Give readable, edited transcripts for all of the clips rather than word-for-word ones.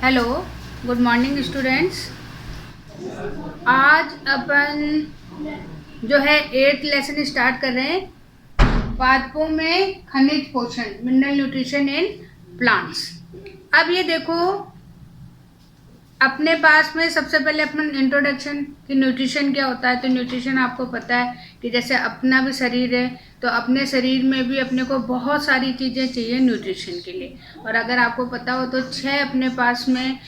Hello, good morning students. आज अपन जो है 8th लेसन स्टार्ट कर रहे हैं पादपों में खनिज पोषण, मिनरल न्यूट्रिशन इन प्लांट्स। अब ये देखो, अपने पास में सबसे पहले अपन इंट्रोडक्शन कि न्यूट्रिशन क्या होता है। तो न्यूट्रिशन आपको पता है कि जैसे अपना भी शरीर है तो अपने शरीर में भी अपने को बहुत सारी चीज़ें चाहिए न्यूट्रिशन के लिए। और अगर आपको पता हो तो 6 अपने पास में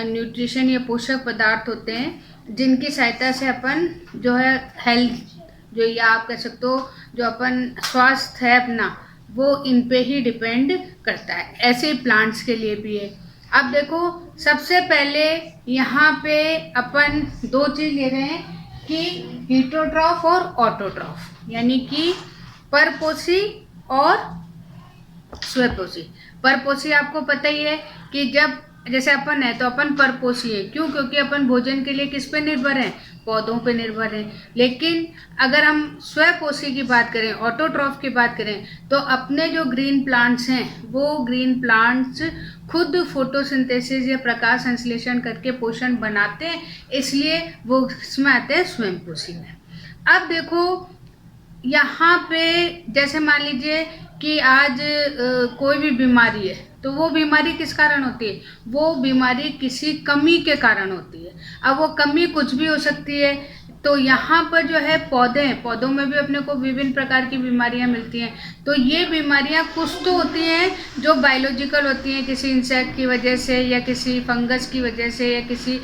न्यूट्रिशन या पोषक पदार्थ होते हैं जिनकी सहायता से अपन जो है हेल्थ जो या आप कह सकते हो जो अपन स्वास्थ्य है अपना वो इन पे ही डिपेंड करता है। ऐसे ही प्लांट्स के लिए भी है। अब देखो, सबसे पहले यहाँ पे अपन दो चीज ले रहे हैं कि हीटरोट्रॉफ और ऑटोट्रॉफ, यानी कि परपोषी और स्वपोषी। परपोषी आपको पता ही है कि जब जैसे अपन है तो अपन परपोषी है। क्यों? क्योंकि अपन भोजन के लिए किस पे निर्भर हैं? पौधों पे निर्भर हैं। लेकिन अगर हम स्वपोषी की बात करें, ऑटोट्रॉफ की बात करें, तो अपने जो ग्रीन प्लांट्स हैं वो ग्रीन प्लांट्स खुद फोटोसिंथेसिस या प्रकाश संश्लेषण करके पोषण बनाते हैं, इसलिए वो इसमें आते हैं स्वयंपोषी में। अब देखो यहाँ पे जैसे मान लीजिए कि आज कोई भी बीमारी है तो वो बीमारी किस कारण होती है? वो बीमारी किसी कमी के कारण होती है। अब वो कमी कुछ भी हो सकती है। तो यहाँ पर जो है पौधे हैं, पौधों में भी अपने को विभिन्न प्रकार की बीमारियाँ मिलती हैं। तो ये बीमारियाँ कुछ तो होती हैं जो बायोलॉजिकल होती हैं, किसी इंसेक्ट की वजह से या किसी फंगस की वजह से या किसी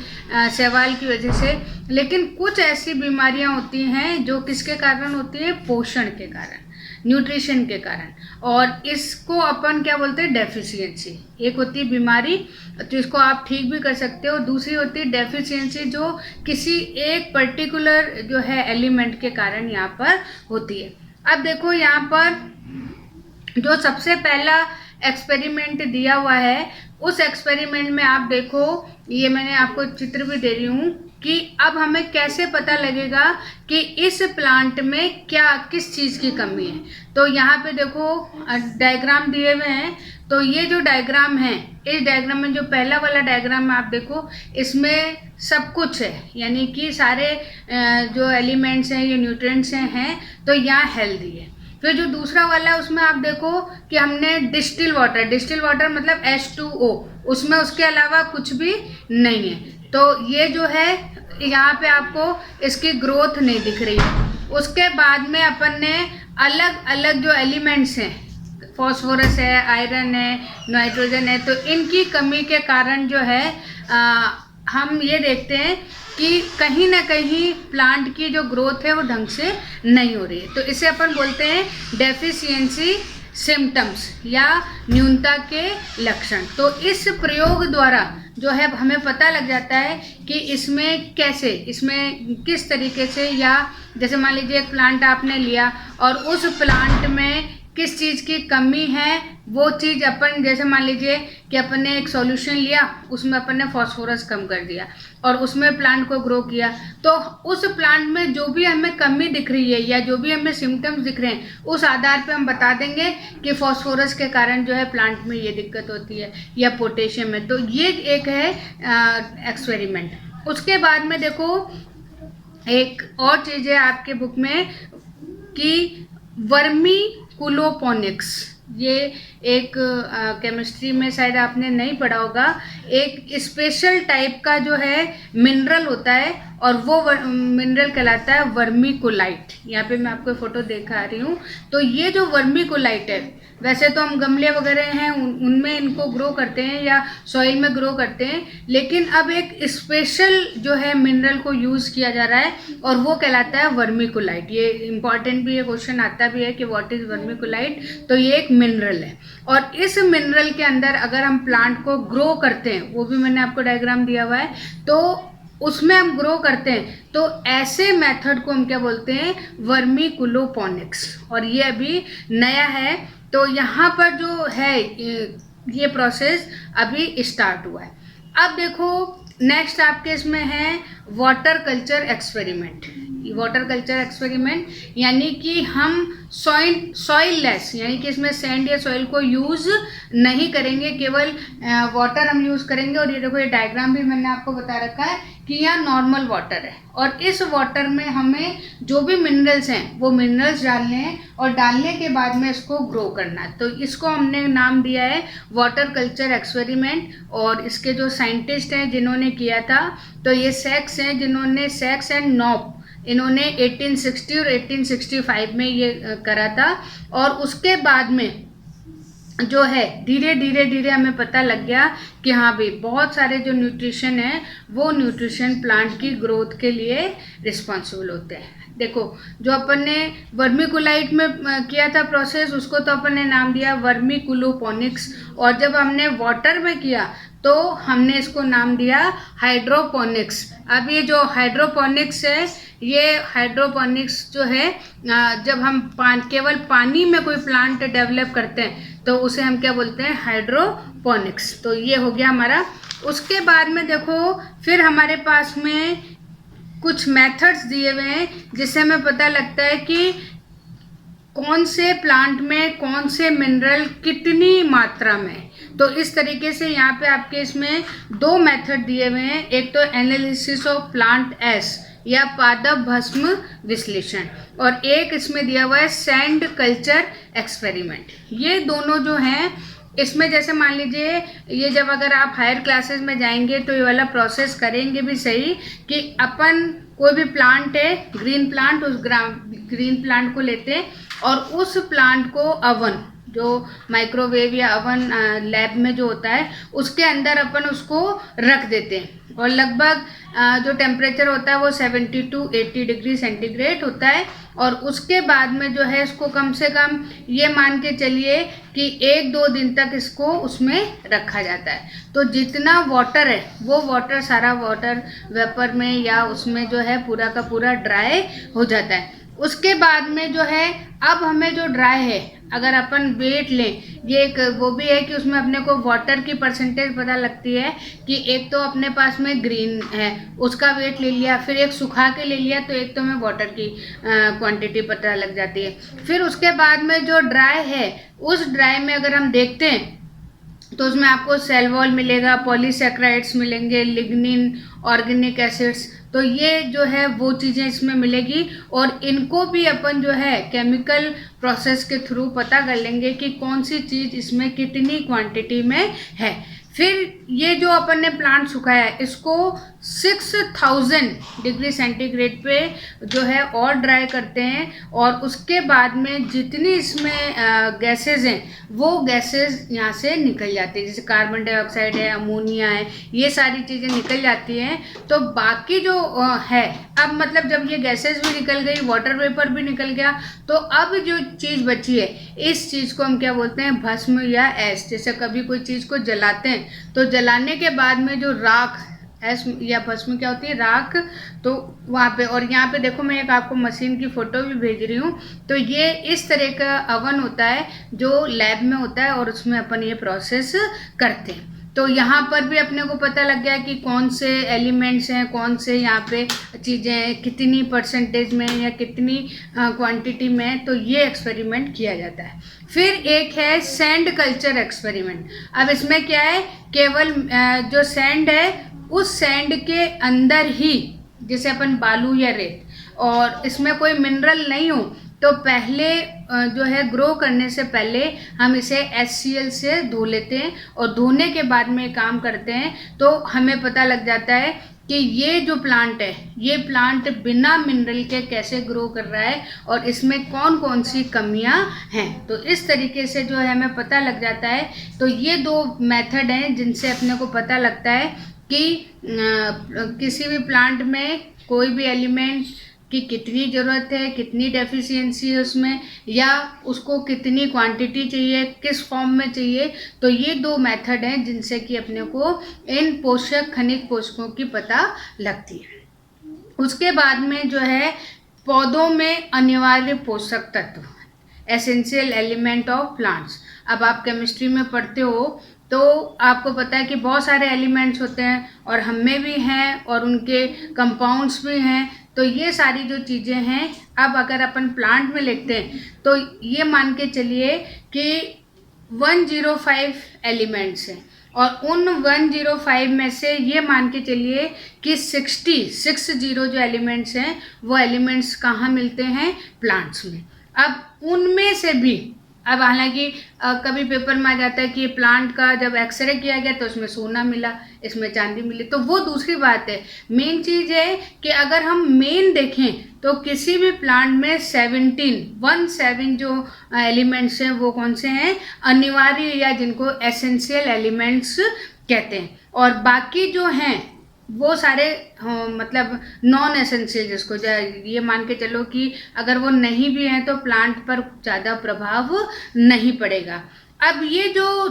शैवाल की वजह से। लेकिन कुछ ऐसी बीमारियाँ होती हैं जो किसके कारण होती हैं? पोषण के कारण, न्यूट्रिशन के कारण। और इसको अपन क्या बोलते हैं? डेफिशिएंसी। एक होती है बीमारी तो इसको आप ठीक भी कर सकते हो, दूसरी होती है डेफिशिएंसी जो किसी एक पर्टिकुलर जो है एलिमेंट के कारण यहाँ पर होती है। अब देखो यहाँ पर जो सबसे पहला एक्सपेरिमेंट दिया हुआ है, उस एक्सपेरिमेंट में आप देखो, ये मैंने आपको चित्र भी दे रही हूँ कि अब हमें कैसे पता लगेगा कि इस प्लांट में क्या किस चीज़ की कमी है। तो यहाँ पे देखो डायग्राम दिए हुए हैं। तो ये जो डायग्राम है, इस डायग्राम में जो पहला वाला डायग्राम आप देखो, इसमें सब कुछ है, यानी कि सारे जो एलिमेंट्स हैं, ये न्यूट्रिएंट्स हैं, तो यहाँ हेल्दी है। फिर जो दूसरा वाला है उसमें आप देखो कि हमने डिस्टिल वाटर मतलब H2O, उसमें उसके अलावा कुछ भी नहीं है। तो ये जो है यहाँ पे आपको इसकी ग्रोथ नहीं दिख रही है। उसके बाद में अपन ने अलग अलग जो एलिमेंट्स हैं, फॉस्फोरस है, आयरन है, नाइट्रोजन है, तो इनकी कमी के कारण जो है हम ये देखते हैं कि कहीं ना कहीं प्लांट की जो ग्रोथ है वो ढंग से नहीं हो रही है। तो इसे अपन बोलते हैं डेफिशिएंसी सिम्टम्स या न्यूनता के लक्षण। तो इस प्रयोग द्वारा जो है हमें पता लग जाता है कि इसमें कैसे, इसमें किस तरीके से, या जैसे मान लीजिए एक प्लांट आपने लिया और उस प्लांट में किस चीज़ की कमी है, वो चीज़ अपन जैसे मान लीजिए कि अपन ने एक सॉल्यूशन लिया, उसमें अपन ने फास्फोरस कम कर दिया और उसमें प्लांट को ग्रो किया, तो उस प्लांट में जो भी हमें कमी दिख रही है या जो भी हमें सिम्टम्स दिख रहे हैं, उस आधार पे हम बता देंगे कि फास्फोरस के कारण जो है प्लांट में ये दिक्कत होती है या पोटेशियम में। तो ये एक है एक्सपेरिमेंट। उसके बाद में देखो एक और चीज़ है आपके बुक में कि वर्मी कुलोपोनिक्स, ये एक केमिस्ट्री में शायद आपने नहीं पढ़ा होगा, एक स्पेशल टाइप का जो है मिनरल होता है और वो मिनरल कहलाता है वर्मीकुलाइट। यहाँ पे मैं आपको फोटो दिखा रही हूँ। तो ये जो वर्मीकुलाइट है, वैसे तो हम गमले वगैरह हैं उनमें इनको ग्रो करते हैं या सॉइल में ग्रो करते हैं, लेकिन अब एक स्पेशल जो है मिनरल को यूज़ किया जा रहा है और वो कहलाता है वर्मीकुलाइट। ये इम्पॉर्टेंट भी है, क्वेश्चन आता भी है कि व्हाट इज़ वर्मीकुलाइट। तो ये एक मिनरल है और इस मिनरल के अंदर अगर हम प्लांट को ग्रो करते हैं, वो भी मैंने आपको डायग्राम दिया हुआ है, तो उसमें हम ग्रो करते हैं, तो ऐसे मेथड को हम क्या बोलते हैं? वर्मीकुलोपोनिक्स। और ये अभी नया है, तो यहाँ पर जो है ये प्रोसेस अभी स्टार्ट हुआ है। अब देखो नेक्स्ट आपके इसमें है water culture experiment. Water culture experiment, यानी कि हम सॉइल लेस, यानी कि इसमें सैंड या सॉइल को यूज़ नहीं करेंगे, केवल वाटर हम यूज़ करेंगे। और ये देखो, ये डायग्राम भी मैंने आपको बता रखा है कि यह नॉर्मल वाटर है और इस वाटर में हमें जो भी मिनरल्स हैं वो मिनरल्स डालने हैं और डालने के बाद में इसको ग्रो करना है। तो इसको हमने नाम दिया है वाटर कल्चर एक्सपेरिमेंट। और इसके जो साइंटिस्ट हैं जिन्होंने किया था, तो ये सैक्स हैं, जिन्होंने सैक्स एंड नॉप, इन्होंने 1860 और 1865 में ये करा था। और उसके बाद में जो है धीरे धीरे हमें पता लग गया कि हाँ भाई, बहुत सारे जो न्यूट्रिशन है वो न्यूट्रिशन प्लांट की ग्रोथ के लिए रिस्पॉन्सिबल होते हैं। देखो, जो अपन ने वर्मीकुलाइट में किया था प्रोसेस, उसको तो अपन ने नाम दिया वर्मीकुलोपोनिक्स, और जब हमने वाटर में किया तो हमने इसको नाम दिया हाइड्रोपोनिक्स। अब ये जो हाइड्रोपोनिक्स है, ये हाइड्रोपोनिक्स जो है, जब हम केवल पानी में कोई प्लांट डेवलप करते हैं तो उसे हम क्या बोलते हैं, हाइड्रोपोनिक्स। तो ये हो गया हमारा। उसके बाद में देखो, फिर हमारे पास में कुछ मेथड्स दिए हुए हैं जिससे हमें पता लगता है कि कौन से प्लांट में कौन से मिनरल कितनी मात्रा में। तो इस तरीके से यहाँ पे आपके इसमें दो मेथड दिए हुए हैं। एक तो एनालिसिस ऑफ प्लांट एस या पादप भस्म विश्लेषण, और एक इसमें दिया हुआ है सैंड कल्चर एक्सपेरिमेंट। ये दोनों जो हैं, इसमें जैसे मान लीजिए, ये जब अगर आप हायर क्लासेस में जाएंगे तो ये वाला प्रोसेस करेंगे भी सही कि अपन कोई भी प्लांट है, ग्रीन प्लांट, उस ग्रीन प्लांट को लेते हैं और उस प्लांट को अवन, जो माइक्रोवेव या अवन लैब में जो होता है, उसके अंदर अपन उसको रख देते हैं और लगभग जो टेम्परेचर होता है वो 70 to 80 डिग्री सेंटीग्रेड होता है। और उसके बाद में जो है इसको कम से कम ये मान के चलिए कि 1-2 दिन तक इसको उसमें रखा जाता है। तो जितना वाटर है वो वाटर, सारा वाटर वेपर में या उसमें जो है पूरा का पूरा ड्राई हो जाता है। उसके बाद में जो है, अब हमें जो ड्राई है, अगर अपन वेट लें, ये एक वो भी है कि उसमें अपने को वाटर की परसेंटेज पता लगती है कि एक तो अपने पास में ग्रीन है उसका वेट ले लिया, फिर एक सुखा के ले लिया, तो एक तो हमें वाटर की क्वांटिटी पता लग जाती है। फिर उसके बाद में जो ड्राई है, उस ड्राई में अगर हम देखते हैं तो उसमें आपको सेल वॉल मिलेगा, पॉलीसैकेराइड्स मिलेंगे, लिग्निन, ऑर्गेनिक एसिड्स। तो ये जो है वो चीज़ें इसमें मिलेगी और इनको भी अपन जो है केमिकल प्रोसेस के थ्रू पता कर लेंगे कि कौन सी चीज़ इसमें कितनी क्वांटिटी में है। फिर ये जो अपन ने प्लांट सुखाया है, इसको 6000 डिग्री सेंटीग्रेड पे जो है और ड्राई करते हैं और उसके बाद में जितनी इसमें गैसेस हैं वो गैसेस यहाँ से निकल जाती है, जैसे कार्बन डाइऑक्साइड है, अमोनिया है, ये सारी चीज़ें निकल जाती हैं। तो बाकी जो है, अब मतलब जब ये गैसेस भी निकल गई, वाटर वेपर भी निकल गया, तो अब जो चीज़ बची है, इस चीज़ को हम क्या बोलते हैं, भस्म या ऐश। जैसे कभी कोई चीज़ को जलाते हैं तो जलाने के बाद में जो राख, ऐश या भस्म क्या होती है, राख, तो वहाँ पे, और यहाँ पे देखो मैं एक आपको मशीन की फ़ोटो भी भेज रही हूँ। तो ये इस तरह का अवन होता है जो लैब में होता है और उसमें अपन ये प्रोसेस करते हैं। तो यहाँ पर भी अपने को पता लग गया कि कौन से एलिमेंट्स हैं, कौन से यहाँ पे चीज़ें कितनी परसेंटेज में या कितनी क्वांटिटी में, तो ये एक्सपेरिमेंट किया जाता है। फिर एक है सैंड कल्चर एक्सपेरिमेंट। अब इसमें क्या है, केवल जो सैंड है उस सैंड के अंदर ही, जैसे अपन बालू या रेत, और इसमें कोई मिनरल नहीं हो, तो पहले जो है ग्रो करने से पहले हम इसे HCl से धो लेते हैं और धोने के बाद में काम करते हैं, तो हमें पता लग जाता है कि ये जो प्लांट है, ये प्लांट बिना मिनरल के कैसे ग्रो कर रहा है और इसमें कौन कौन सी कमियां हैं। तो इस तरीके से जो है हमें पता लग जाता है। तो ये दो मेथड हैं जिनसे अपने को पता लगता है कि किसी भी प्लांट में कोई भी एलिमेंट की कितनी ज़रूरत है, कितनी डेफिशिएंसी है उसमें, या उसको कितनी क्वांटिटी चाहिए, किस फॉर्म में चाहिए। तो ये दो मेथड हैं जिनसे कि अपने को इन पोषक, खनिज पोषकों की पता लगती है। उसके बाद में जो है पौधों में अनिवार्य पोषक तत्व, एसेंशियल एलिमेंट ऑफ प्लांट्स। अब आप केमिस्ट्री में पढ़ते हो तो आपको पता है कि बहुत सारे एलिमेंट्स होते हैं और हम में भी हैं और उनके कंपाउंड्स भी हैं। तो ये सारी जो चीज़ें हैं, अब अगर अपन प्लांट में लिखते हैं तो ये मान के चलिए कि 105 एलिमेंट्स हैं, और उन 105 में से ये मान के चलिए कि 60 जो एलिमेंट्स हैं वो एलिमेंट्स कहाँ मिलते हैं, प्लांट्स में। अब उनमें से भी, अब हालांकि कभी पेपर में आ जाता है कि प्लांट का जब एक्सरे किया गया तो उसमें सोना मिला, इसमें चांदी मिली, तो वो दूसरी बात है। मेन चीज़ है कि अगर हम मेन देखें तो किसी भी प्लांट में 17 जो एलिमेंट्स हैं वो कौन से हैं, अनिवार्य या जिनको एसेंशियल एलिमेंट्स कहते हैं, और बाकी जो हैं वो सारे मतलब नॉन एसेंशियल, जिसको ये मान के चलो कि अगर वो नहीं भी हैं तो प्लांट पर ज़्यादा प्रभाव नहीं पड़ेगा। अब ये जो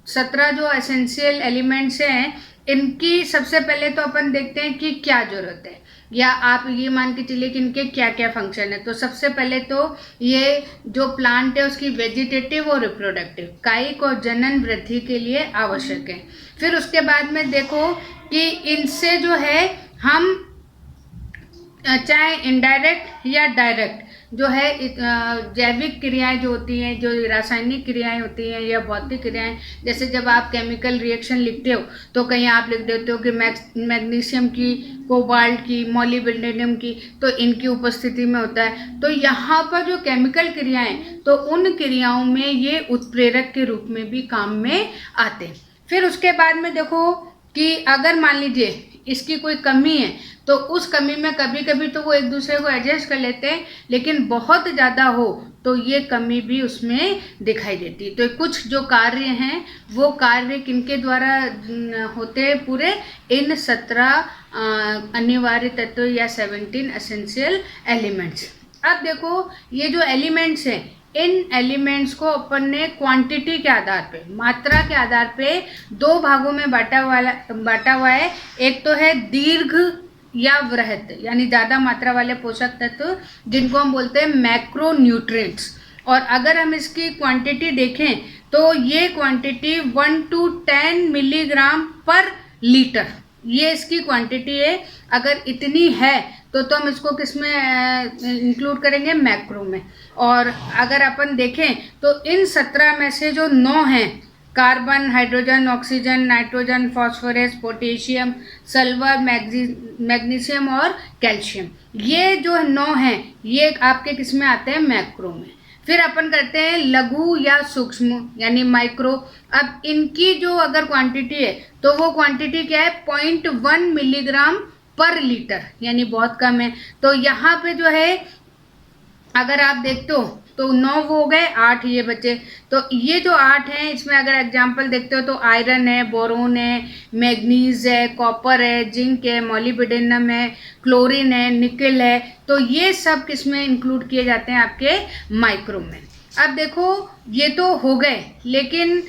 17 जो एसेंशियल एलिमेंट्स हैं, इनकी सबसे पहले तो अपन देखते हैं कि क्या ज़रूरत है, या आप ये मान के चलिए कि इनके क्या क्या फंक्शन है। तो सबसे पहले तो ये जो प्लांट है उसकी वेजिटेटिव और रिप्रोडक्टिव, कायिक और जनन वृद्धि के लिए आवश्यक है। फिर उसके बाद में देखो कि इनसे जो है हम चाहे इनडायरेक्ट या डायरेक्ट जो है जैविक क्रियाएं जो होती हैं, जो रासायनिक क्रियाएं होती हैं या भौतिक क्रियाएं, जैसे जब आप केमिकल रिएक्शन लिखते हो तो कहीं आप लिख देते हो कि मैग्नीशियम की, कोबाल्ट की, मॉलिब्डेनम की, तो इनकी उपस्थिति में होता है। तो यहाँ पर जो केमिकल क्रियाएं, तो उन क्रियाओं में ये उत्प्रेरक के रूप में भी काम में आते हैं। फिर उसके बाद में देखो कि अगर मान लीजिए इसकी कोई कमी है तो उस कमी में कभी कभी तो वो एक दूसरे को एडजस्ट कर लेते हैं, लेकिन बहुत ज़्यादा हो तो ये कमी भी उसमें दिखाई देती है। तो कुछ जो कार्य हैं वो कार्य किनके द्वारा होते हैं, पूरे इन 17 अनिवार्य तत्व या 17 एसेंशियल एलिमेंट्स। अब देखो ये जो एलिमेंट्स हैं, इन एलिमेंट्स को अपन ने क्वांटिटी के आधार पे, मात्रा के आधार पे दो भागों में बांटा हुआ है। एक तो है दीर्घ या वृहत, यानी ज़्यादा मात्रा वाले पोषक तत्व, जिनको हम बोलते हैं मैक्रो न्यूट्रिएंट्स। और अगर हम इसकी क्वांटिटी देखें तो ये क्वांटिटी 1 to 10 मिलीग्राम पर लीटर, ये इसकी क्वांटिटी है। अगर इतनी है तो हम इसको किस में इंक्लूड करेंगे, मैक्रो में। और अगर अपन देखें तो इन 17 में से जो 9 हैं, carbon, hydrogen, oxygen, nitrogen, phosphorus, potassium, sulphur, magnesium और कैल्शियम, ये जो 9 हैं ये आपके किस में आते हैं, मैक्रो में। फिर अपन करते हैं लघु या सूक्ष्म यानी माइक्रो। अब इनकी जो अगर क्वांटिटी है तो वो क्वांटिटी क्या है, 0.1 मिलीग्राम पर लीटर, यानी बहुत कम है। तो यहाँ पे जो है अगर आप देखते हो तो 9 वो हो गए, 8 ये बचे। तो ये जो 8 हैं इसमें अगर एग्जांपल देखते हो तो आयरन है, बोरोन है, मैग्नीज है, कॉपर है, जिंक है, मॉलिब्डेनम है, क्लोरीन है, निकल है। तो ये सब किस में इंक्लूड किए जाते हैं, आपके माइक्रो में। अब देखो ये तो हो गए, लेकिन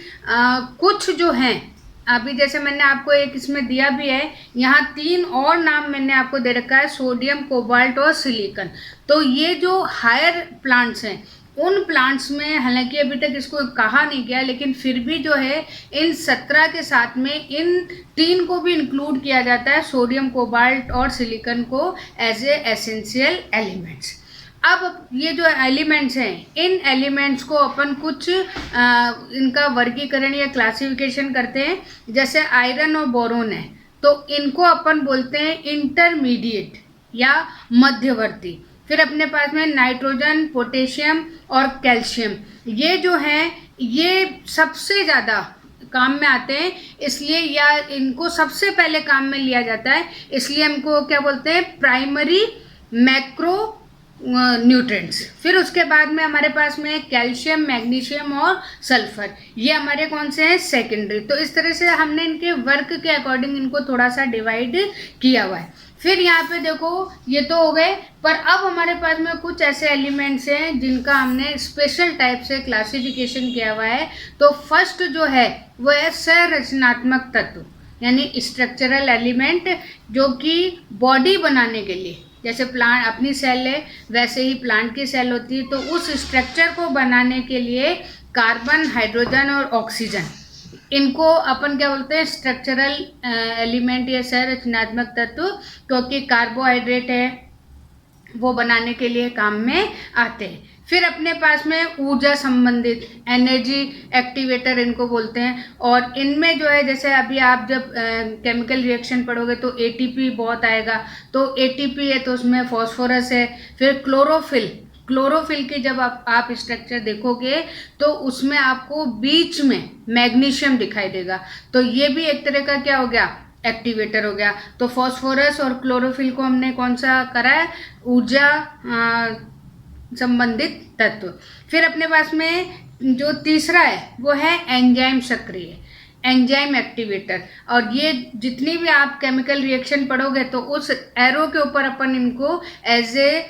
कुछ जो हैं अभी जैसे मैंने आपको एक इसमें दिया भी है, यहाँ 3 और नाम मैंने आपको दे रखा है, सोडियम, कोबाल्ट और सिलिकॉन। तो ये जो हायर प्लांट्स हैं उन प्लांट्स में, हालांकि अभी तक इसको कहा नहीं गया, लेकिन फिर भी जो है इन 17 के साथ में इन 3 को भी इंक्लूड किया जाता है, सोडियम, कोबाल्ट और सिलिकॉन को एज ए एसेंशियल एलिमेंट्स। अब ये जो एलिमेंट्स हैं, इन एलिमेंट्स को अपन कुछ इनका वर्गीकरण या क्लासिफिकेशन करते हैं। जैसे आयरन और बोरोन है तो इनको अपन बोलते हैं इंटरमीडिएट या मध्यवर्ती। फिर अपने पास में नाइट्रोजन, पोटेशियम और कैल्शियम, ये जो हैं ये सबसे ज़्यादा काम में आते हैं, इसलिए या इनको सबसे पहले काम में लिया जाता है, इसलिए हमको क्या बोलते हैं, प्राइमरी मैक्रो न्यूट्रिएंट्स। फिर उसके बाद में हमारे पास में कैल्शियम, मैग्नीशियम और सल्फर, ये हमारे कौन से हैं, सेकेंडरी। तो इस तरह से हमने इनके वर्क के अकॉर्डिंग इनको थोड़ा सा डिवाइड किया हुआ है। फिर यहाँ पे देखो ये तो हो गए, पर अब हमारे पास में कुछ ऐसे एलिमेंट्स हैं जिनका हमने स्पेशल टाइप से क्लासिफिकेशन किया हुआ है। तो फर्स्ट जो है वो है संरचनात्मक तत्व, यानी स्ट्रक्चरल एलिमेंट, जो कि बॉडी बनाने के लिए, जैसे प्लांट अपनी सेल है वैसे ही प्लांट की सेल होती है, तो उस स्ट्रक्चर को बनाने के लिए कार्बन, हाइड्रोजन और ऑक्सीजन, इनको अपन क्या बोलते हैं, स्ट्रक्चरल एलिमेंट या संरचनात्मक तत्व, क्योंकि कार्बोहाइड्रेट है वो बनाने के लिए काम में आते हैं। फिर अपने पास में ऊर्जा संबंधित एनर्जी एक्टिवेटर इनको बोलते हैं, और इनमें जो है जैसे अभी आप जब केमिकल रिएक्शन पढ़ोगे तो एटीपी बहुत आएगा, तो एटीपी है तो उसमें फॉस्फोरस है। फिर क्लोरोफिल की जब आप स्ट्रक्चर देखोगे तो उसमें आपको बीच में मैग्नीशियम दिखाई देगा, तो ये भी एक तरह का क्या हो गया, एक्टिवेटर हो गया। तो फॉस्फोरस और क्लोरोफिल को हमने कौन सा करा है, ऊर्जा संबंधित तत्व। फिर अपने पास में जो तीसरा है वो है एंजाइम सक्रिय, एंजाइम एक्टिवेटर। और ये जितनी भी आप केमिकल रिएक्शन पढ़ोगे तो उस एरो के ऊपर अपन इनको एज ए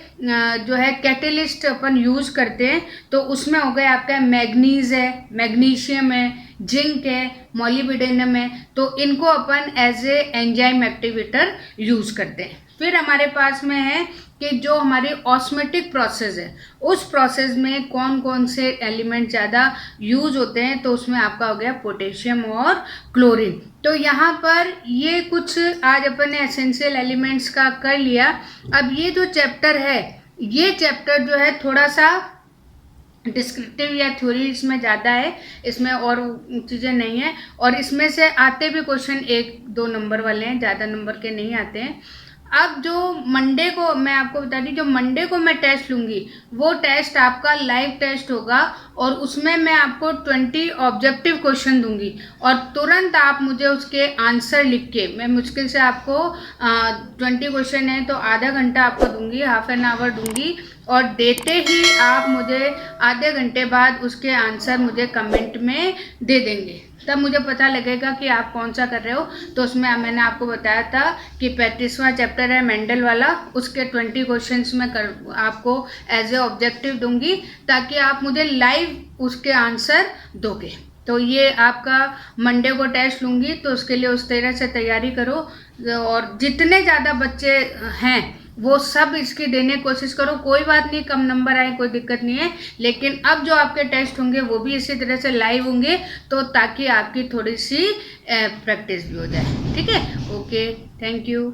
जो है कैटेलिस्ट अपन यूज करते हैं। तो उसमें हो गया आपका मैग्नीज है, मैग्नीशियम है, जिंक है, मोलिब्डेनम है, तो इनको अपन as a enzyme activator use करते हैं। फिर हमारे पास में है कि जो हमारी ऑस्मेटिक प्रोसेस है उस प्रोसेस में कौन कौन से एलिमेंट ज़्यादा यूज होते हैं, तो उसमें आपका हो गया पोटेशियम और क्लोरीन। तो यहाँ पर ये कुछ आज अपन ने एसेंशियल एलिमेंट्स का कर लिया। अब ये जो चैप्टर है, ये चैप्टर जो है थोड़ा सा डिस्क्रिप्टिव या थ्योरी इसमें ज़्यादा है, इसमें और चीज़ें नहीं है, और इसमें से आते भी क्वेश्चन 1-2 नंबर वाले हैं, ज़्यादा नंबर के नहीं आते हैं। अब जो मंडे को मैं आपको बता दी, जो मंडे को मैं टेस्ट लूँगी वो टेस्ट आपका लाइव टेस्ट होगा, और उसमें मैं आपको 20 ऑब्जेक्टिव क्वेश्चन दूंगी, और तुरंत आप मुझे उसके आंसर लिख के, मैं मुश्किल से आपको 20 क्वेश्चन है तो आधा घंटा आपको दूंगी, हाफ एन आवर दूंगी, और देते ही आप मुझे आधे घंटे बाद उसके आंसर मुझे कमेंट में दे देंगे, तब मुझे पता लगेगा कि आप कौन सा कर रहे हो। तो उसमें मैंने आपको बताया था कि 35वां चैप्टर है मेंडल वाला, उसके 20 क्वेश्चंस में आपको एज ए ऑब्जेक्टिव दूंगी, ताकि आप मुझे लाइव उसके आंसर दोगे। तो ये आपका मंडे को टेस्ट लूँगी, तो उसके लिए उस तरह से तैयारी करो, और जितने ज़्यादा बच्चे हैं वो सब इसकी देने की कोशिश करो। कोई बात नहीं, कम नंबर आए कोई दिक्कत नहीं है, लेकिन अब जो आपके टेस्ट होंगे वो भी इसी तरह से लाइव होंगे, तो ताकि आपकी थोड़ी सी प्रैक्टिस भी हो जाए। ठीक है, ओके, थैंक यू।